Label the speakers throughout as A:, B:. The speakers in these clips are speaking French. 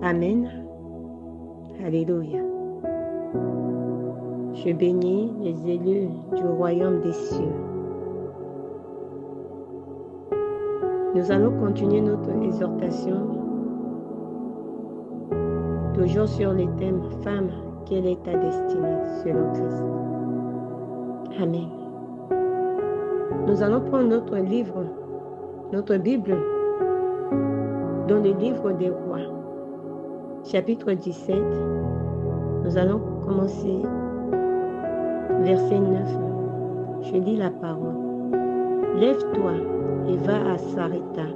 A: Amen. Alléluia. Je bénis les élus du royaume des cieux. Nous allons continuer notre exhortation, toujours sur les thèmes « Femme, quelle est ta destinée selon Christ ?» Amen. Nous allons prendre notre livre, notre Bible, dans le livre des rois, chapitre 17. Nous allons commencer verset 9. Je lis la parole. « Lève-toi et va à Sarepta,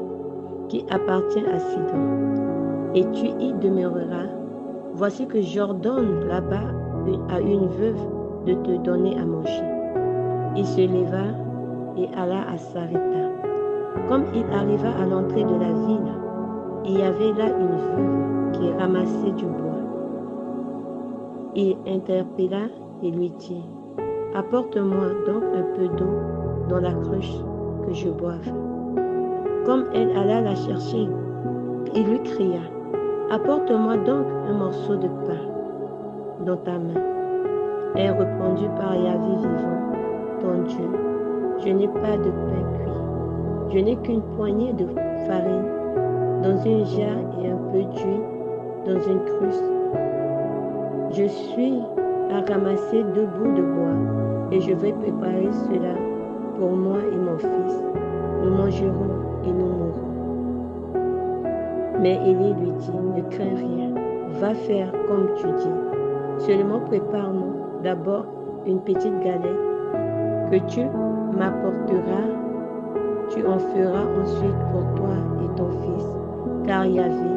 A: qui appartient à Sidon, et tu y demeureras. Voici que j'ordonne là-bas à une veuve de te donner à manger. » Il se leva et alla à Sarepta. Comme il arriva à l'entrée de la ville, il y avait là une veuve qui ramassait du bois. Il interpella et lui dit, « Apporte-moi donc un peu d'eau dans la cruche que je boive. » Comme elle alla la chercher, il lui cria, « Apporte-moi donc un morceau de pain dans ta main. » Elle répondit par Yahvé vivant, « Ton Dieu, je n'ai pas de pain cuit. Je n'ai qu'une poignée de farine dans une jarre et un peu d'huile dans une cruche. Je suis à ramasser 2 bouts de bois et je vais préparer cela pour moi et mon fils. Nous mangerons et nous mourrons. » Mais Élie lui dit, « Ne crains rien, va faire comme tu dis. Seulement prépare-moi d'abord une petite galette que tu m'apporteras. Tu en feras ensuite pour toi et ton fils, car Yahvé,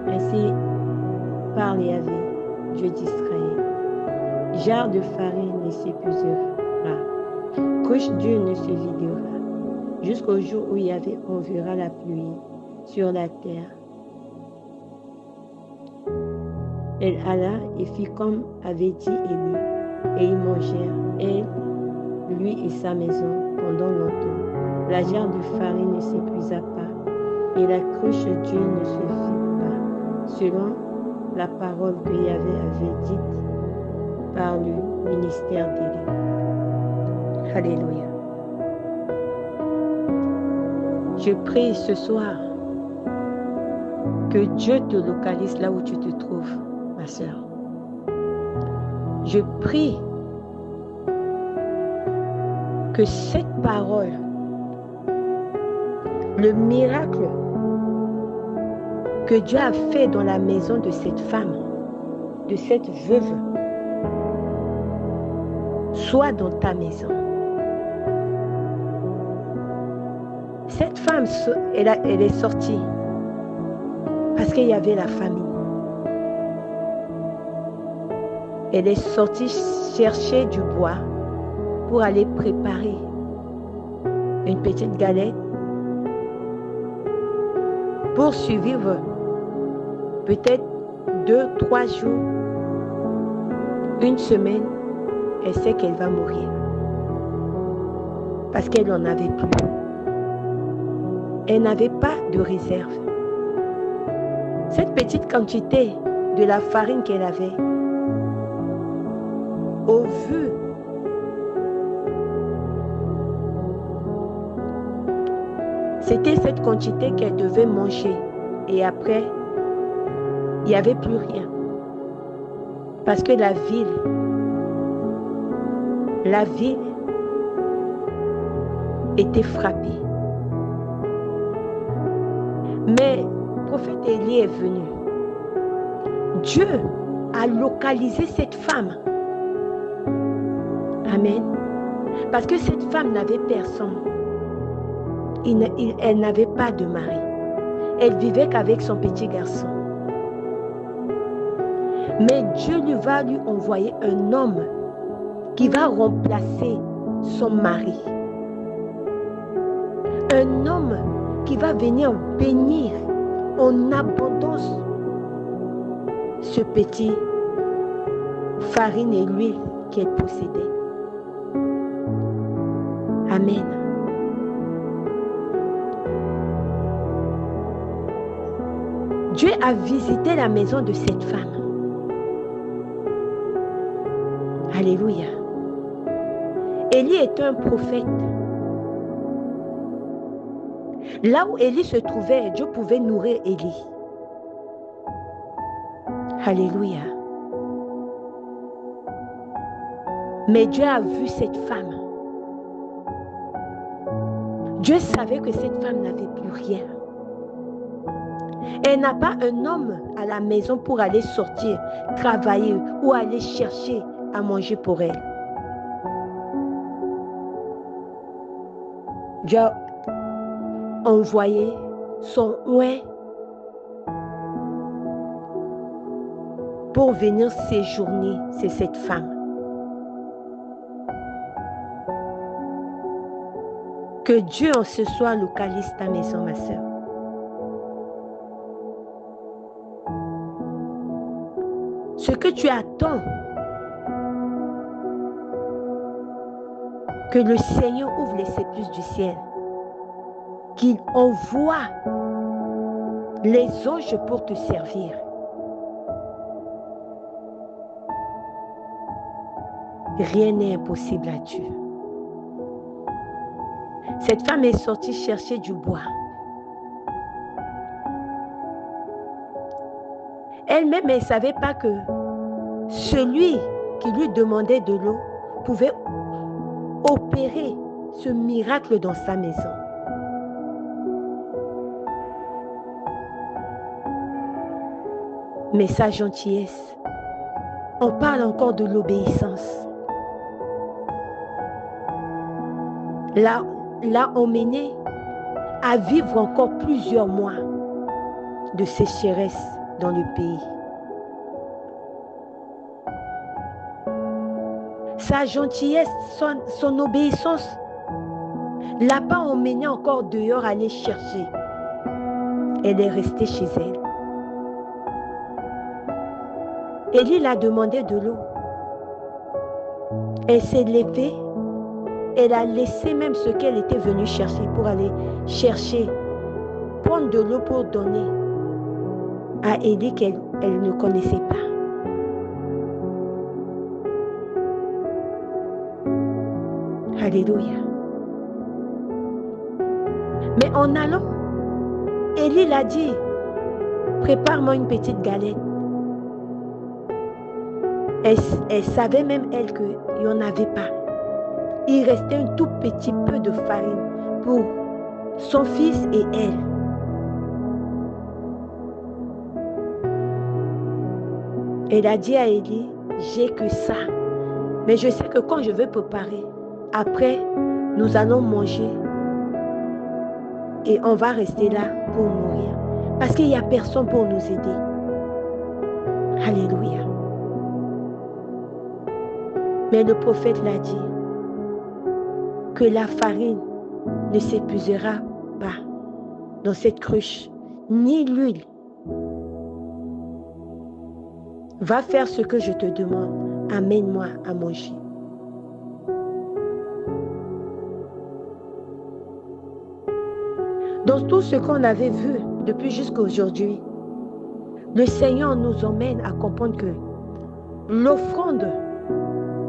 A: ainsi parle Yahvé, Dieu d'Israël. Jarre de farine ne s'épuisera, couche d'huile ne se videra, jusqu'au jour où Yahvé enverra la pluie sur la terre. » Elle alla et fit comme avait dit Élie, et ils mangèrent, elle, lui et sa maison, pendant longtemps. La jarre de farine ne s'épuisa pas, et la cruche d'huile ne se vide pas, selon la parole que Yahvé avait dite par le ministère d'Élie. Alléluia. Je prie ce soir que Dieu te localise là où tu te trouves, ma sœur. Je prie que cette parole, le miracle que Dieu a fait dans la maison de cette femme, de cette veuve, soit dans ta maison. Cette femme, elle est sortie parce qu'il y avait la famine. Elle est sortie chercher du bois pour aller préparer une petite galette pour survivre peut-être 2-3 jours, une semaine. Elle sait qu'elle va mourir parce qu'elle n'en avait plus. Elle n'avait pas de réserve. Cette petite quantité de la farine qu'elle avait, au vu c'était cette quantité qu'elle devait manger. Et après, il n'y avait plus rien. Parce que la ville était frappée. Mais le prophète Élie est venu. Dieu a localisé cette femme. Amen. Parce que cette femme n'avait personne. Elle n'avait pas de mari. Elle vivait qu'avec son petit garçon. Mais Dieu va lui envoyer un homme qui va remplacer son mari. Un homme qui va venir bénir en abondance ce petit farine et l'huile qu'elle possédait. Amen. Dieu a visité la maison de cette femme. Alléluia. Élie est un prophète. Là où Élie se trouvait, Dieu pouvait nourrir Élie. Alléluia. Mais Dieu a vu cette femme. Dieu savait que cette femme n'avait plus rien. Elle n'a pas un homme à la maison pour aller sortir, travailler ou aller chercher à manger pour elle. Dieu a envoyé son oint pour venir séjourner chez cette femme. Que Dieu en ce soir localise ta maison, ma sœur. Ce que tu attends, que le Seigneur ouvre les sépulcres du ciel, qu'il envoie les anges pour te servir. Rien n'est impossible à Dieu. Cette femme est sortie chercher du bois. Elle-même, elle ne savait pas que celui qui lui demandait de l'eau pouvait opérer ce miracle dans sa maison. Mais sa gentillesse, on parle encore de l'obéissance. L'a emmené à vivre encore plusieurs mois de sécheresse dans le pays. Sa gentillesse, son obéissance, l'a pas emmené encore dehors à aller chercher. Elle est restée chez elle. Élie l'a demandé de l'eau. Elle s'est levée. Elle a laissé même ce qu'elle était venue chercher pour aller chercher, prendre de l'eau pour donner à Élie qu'elle ne connaissait pas. Alléluia. Mais en allant, Élie l'a dit, prépare-moi une petite galette. Elle savait même elle qu'il n'y en avait pas. Il restait un tout petit peu de farine pour son fils et elle. Elle a dit à Élie, j'ai que ça. Mais je sais que quand je vais préparer, après, nous allons manger et on va rester là pour mourir. Parce qu'il n'y a personne pour nous aider. Alléluia. Mais le prophète l'a dit, que la farine ne s'épuisera pas dans cette cruche, ni l'huile. Va faire ce que je te demande, amène-moi à manger. Dans tout ce qu'on avait vu depuis jusqu'à aujourd'hui, le Seigneur nous emmène à comprendre que l'offrande,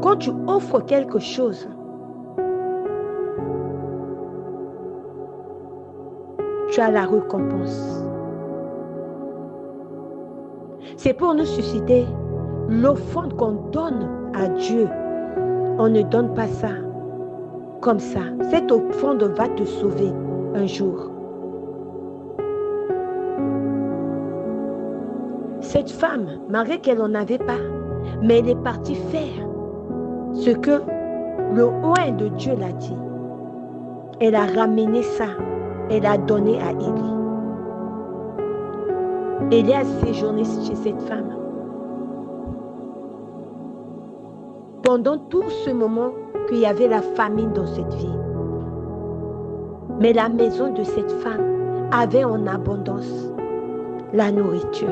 A: quand tu offres quelque chose, tu as la récompense. C'est pour nous susciter l'offrande qu'on donne à Dieu. On ne donne pas ça comme ça. Cette offrande va te sauver un jour. Cette femme, malgré qu'elle n'en avait pas, mais elle est partie faire ce que le oint de Dieu l'a dit. Elle a ramené ça. Elle a donné à Élie. Élie a séjourné chez cette femme. Pendant tout ce moment qu'il y avait la famine dans cette ville. Mais la maison de cette femme avait en abondance la nourriture.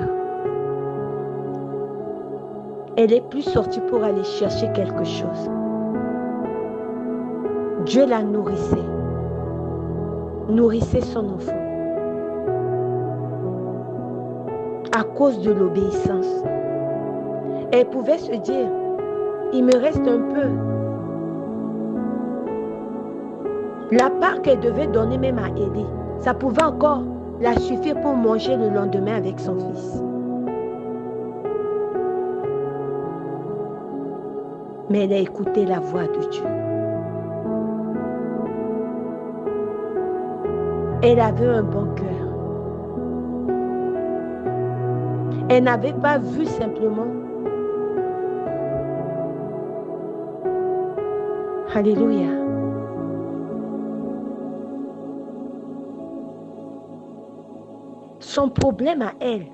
A: Elle est plus sortie pour aller chercher quelque chose. Dieu la nourrissait. Nourrissait son enfant. à cause de l'obéissance. Elle pouvait se dire, il me reste un peu. La part qu'elle devait donner même à Élie, ça pouvait encore la suffire pour manger le lendemain avec son fils. Mais elle a écouté la voix de Dieu. Elle avait un bon cœur. Elle n'avait pas vu simplement. Alléluia. Son problème à elle.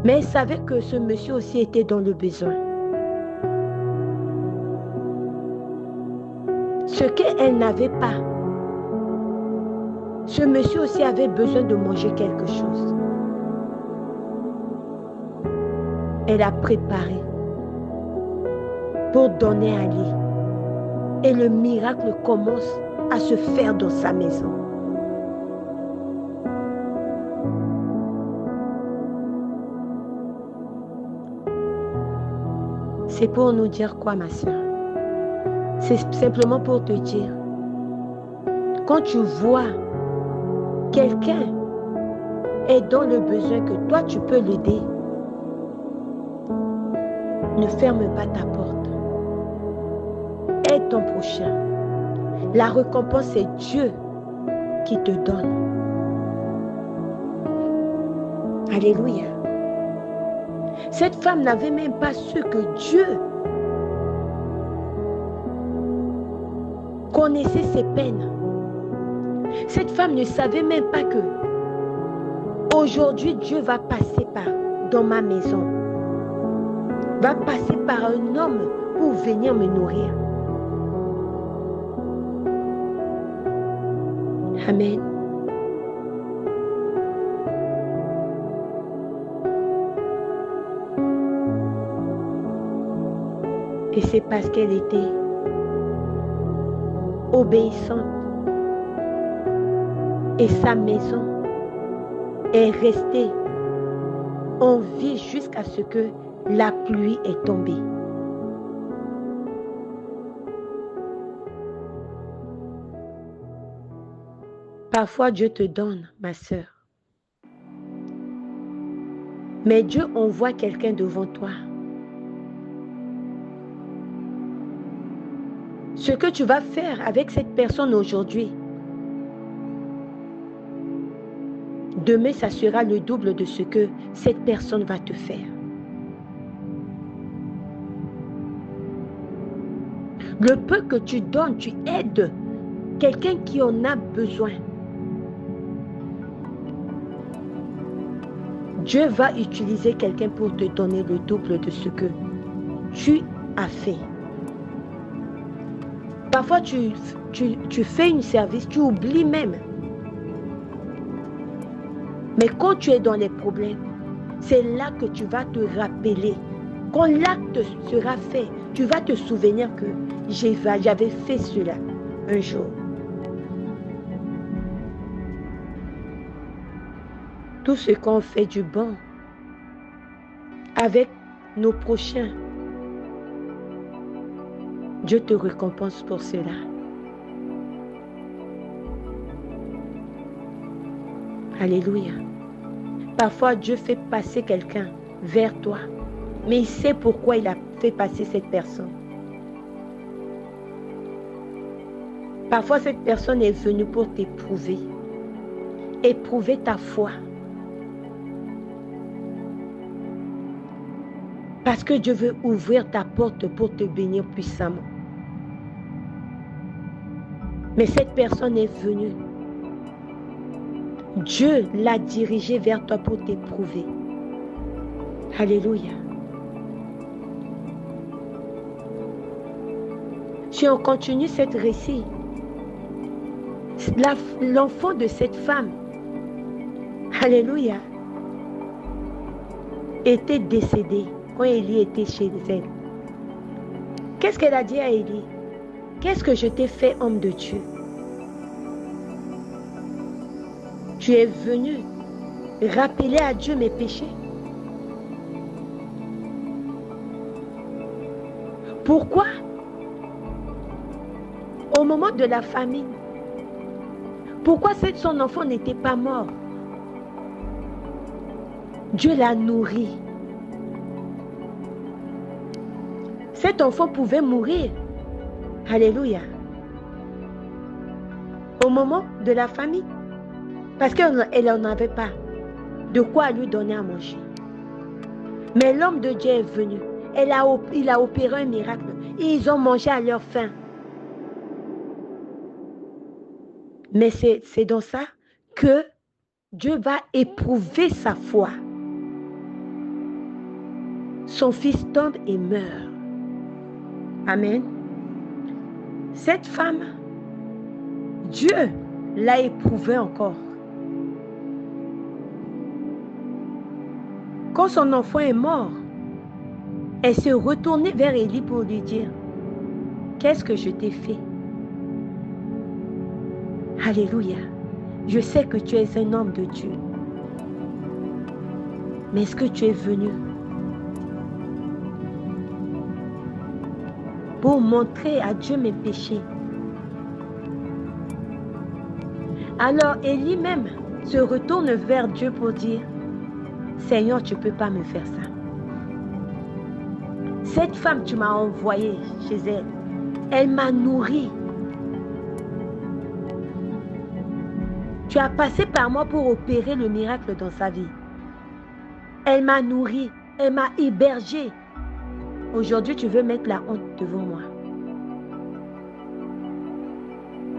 A: Mais elle savait que ce monsieur aussi était dans le besoin. Ce qu'elle n'avait pas, ce monsieur aussi avait besoin de manger quelque chose. Elle a préparé pour donner à lui. Et le miracle commence à se faire dans sa maison. C'est pour nous dire quoi, ma soeur? C'est simplement pour te dire, quand tu vois quelqu'un est dans le besoin que toi tu peux l'aider, ne ferme pas ta porte. Aide ton prochain. La récompense, c'est Dieu qui te donne. Alléluia. Cette femme n'avait même pas su que Dieu connaissait ses peines. Cette femme ne savait même pas que aujourd'hui Dieu va passer dans ma maison, va passer par un homme pour venir me nourrir. Amen. Et c'est parce qu'elle était obéissante. Et sa maison est restée en vie jusqu'à ce que la pluie est tombée. Parfois, Dieu te donne, ma sœur. Mais Dieu envoie quelqu'un devant toi. Ce que tu vas faire avec cette personne aujourd'hui, demain, ça sera le double de ce que cette personne va te faire. Le peu que tu donnes, tu aides quelqu'un qui en a besoin. Dieu va utiliser quelqu'un pour te donner le double de ce que tu as fait. Parfois, tu fais un service, tu oublies même. Mais quand tu es dans les problèmes, c'est là que tu vas te rappeler. Quand l'acte sera fait, tu vas te souvenir que j'avais fait cela un jour. Tout ce qu'on fait du bon avec nos prochains, Dieu te récompense pour cela. Alléluia. Parfois, Dieu fait passer quelqu'un vers toi, mais il sait pourquoi il a fait passer cette personne. Parfois, cette personne est venue pour t'éprouver, éprouver ta foi. Parce que Dieu veut ouvrir ta porte pour te bénir puissamment. Mais cette personne est venue. Dieu l'a dirigée vers toi pour t'éprouver. Alléluia. Si on continue cette récit, l'enfant de cette femme, alléluia, était décédé quand Élie était chez elle. Qu'est-ce qu'elle a dit à Élie? Qu'est-ce que je t'ai fait, homme de Dieu? Tu es venu rappeler à Dieu mes péchés? Pourquoi, au moment de la famine, pourquoi son enfant n'était pas mort? Dieu l'a nourri. Cet enfant pouvait mourir. Alléluia. Au moment de la famine. Parce qu'elle n'en avait pas de quoi lui donner à manger. Mais l'homme de Dieu est venu. Il a opéré un miracle. Et ils ont mangé à leur faim. Mais c'est dans ça que Dieu va éprouver sa foi. Son fils tombe et meurt. Amen. Cette femme, Dieu l'a éprouvée encore. Quand son enfant est mort, elle s'est retournée vers Élie pour lui dire, qu'est-ce que je t'ai fait? Alléluia. Je sais que tu es un homme de Dieu. Mais est-ce que tu es venu pour montrer à Dieu mes péchés? Alors Élie même se retourne vers Dieu pour dire, Seigneur, tu ne peux pas me faire ça. Cette femme, tu m'as envoyée chez elle. Elle m'a nourri. Tu as passé par moi pour opérer le miracle dans sa vie. Elle m'a nourri. Elle m'a hébergé. Aujourd'hui, tu veux mettre la honte devant moi.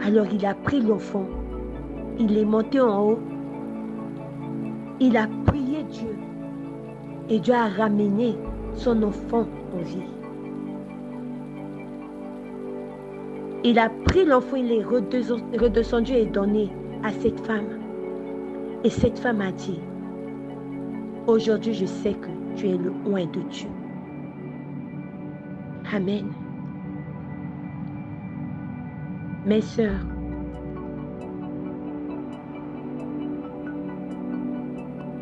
A: Alors il a pris l'enfant. Il est monté en haut. Il a prié Dieu. Et Dieu a ramené son enfant en vie. Il a pris l'enfant, il est redescendu et donné à cette femme. Et cette femme a dit, aujourd'hui je sais que tu es le oint de Dieu. Amen. Mes sœurs,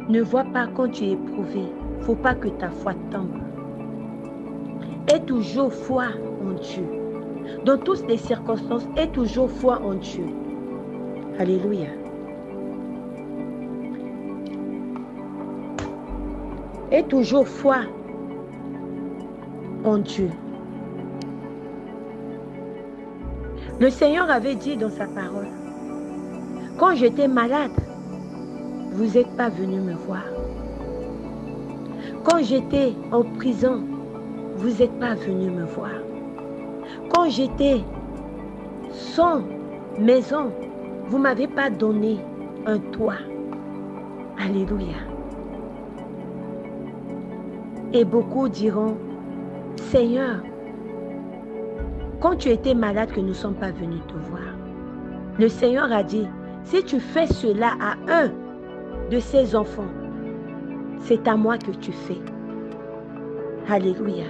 A: ne vois pas quand tu es éprouvé. Il ne faut pas que ta foi tombe. Aie toujours foi en Dieu. Dans toutes les circonstances, aie toujours foi en Dieu. Alléluia. Aie toujours foi en Dieu. Le Seigneur avait dit dans sa parole, quand j'étais malade, vous n'êtes pas venu me voir. Quand j'étais en prison, vous n'êtes pas venu me voir. Quand j'étais sans maison, vous ne m'avez pas donné un toit. Alléluia. Et beaucoup diront, Seigneur, quand tu étais malade que nous ne sommes pas venus te voir, le Seigneur a dit, si tu fais cela à un de ses enfants, c'est à moi que tu fais. Alléluia.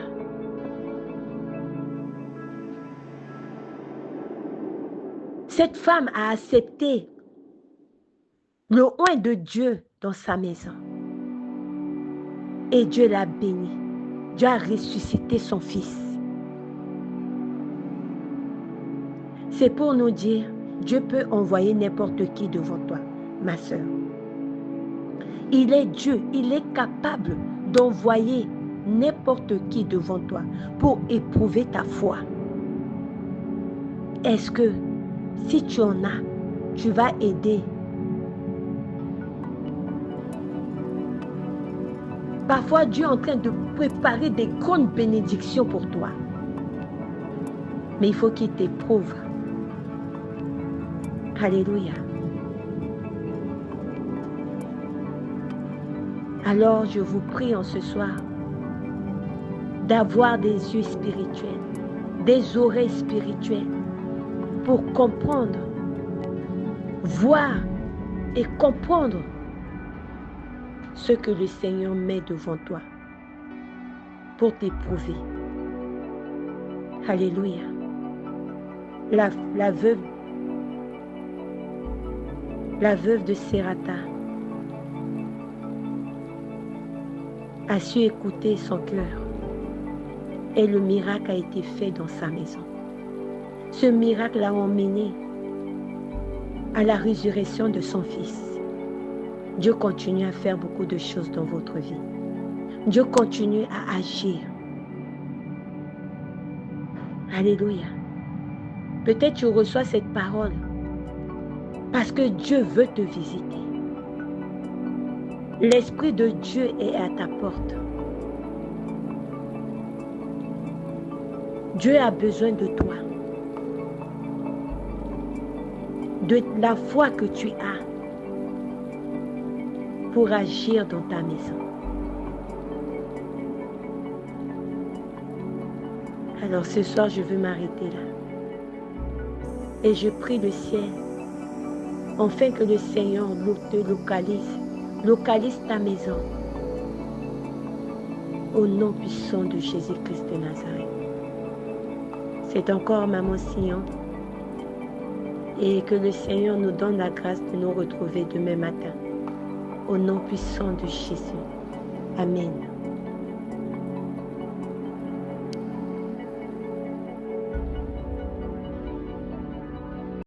A: Cette femme a accepté le oint de Dieu dans sa maison. Et Dieu l'a béni. Dieu a ressuscité son fils. C'est pour nous dire, Dieu peut envoyer n'importe qui devant toi, ma sœur. Il est Dieu, il est capable d'envoyer n'importe qui devant toi pour éprouver ta foi. Est-ce que si tu en as, tu vas aider? Parfois, Dieu est en train de préparer des grandes bénédictions pour toi. Mais il faut qu'il t'éprouve. Alléluia. Alors, je vous prie en ce soir d'avoir des yeux spirituels, des oreilles spirituelles pour comprendre, voir et comprendre ce que le Seigneur met devant toi pour t'éprouver. Alléluia. La veuve de Sérata, a su écouter son cœur. Et le miracle a été fait dans sa maison. Ce miracle l'a emmené à la résurrection de son fils. Dieu continue à faire beaucoup de choses dans votre vie. Dieu continue à agir. Alléluia. Peut-être tu reçois cette parole parce que Dieu veut te visiter. L'Esprit de Dieu est à ta porte. Dieu a besoin de toi, de la foi que tu as pour agir dans ta maison. Alors ce soir, je veux m'arrêter là. Et je prie le ciel, afin que le Seigneur te localise ta maison. Au nom puissant de Jésus-Christ de Nazareth. C'est encore Maman Sion. Et que le Seigneur nous donne la grâce de nous retrouver demain matin. Au nom puissant de Jésus. Amen.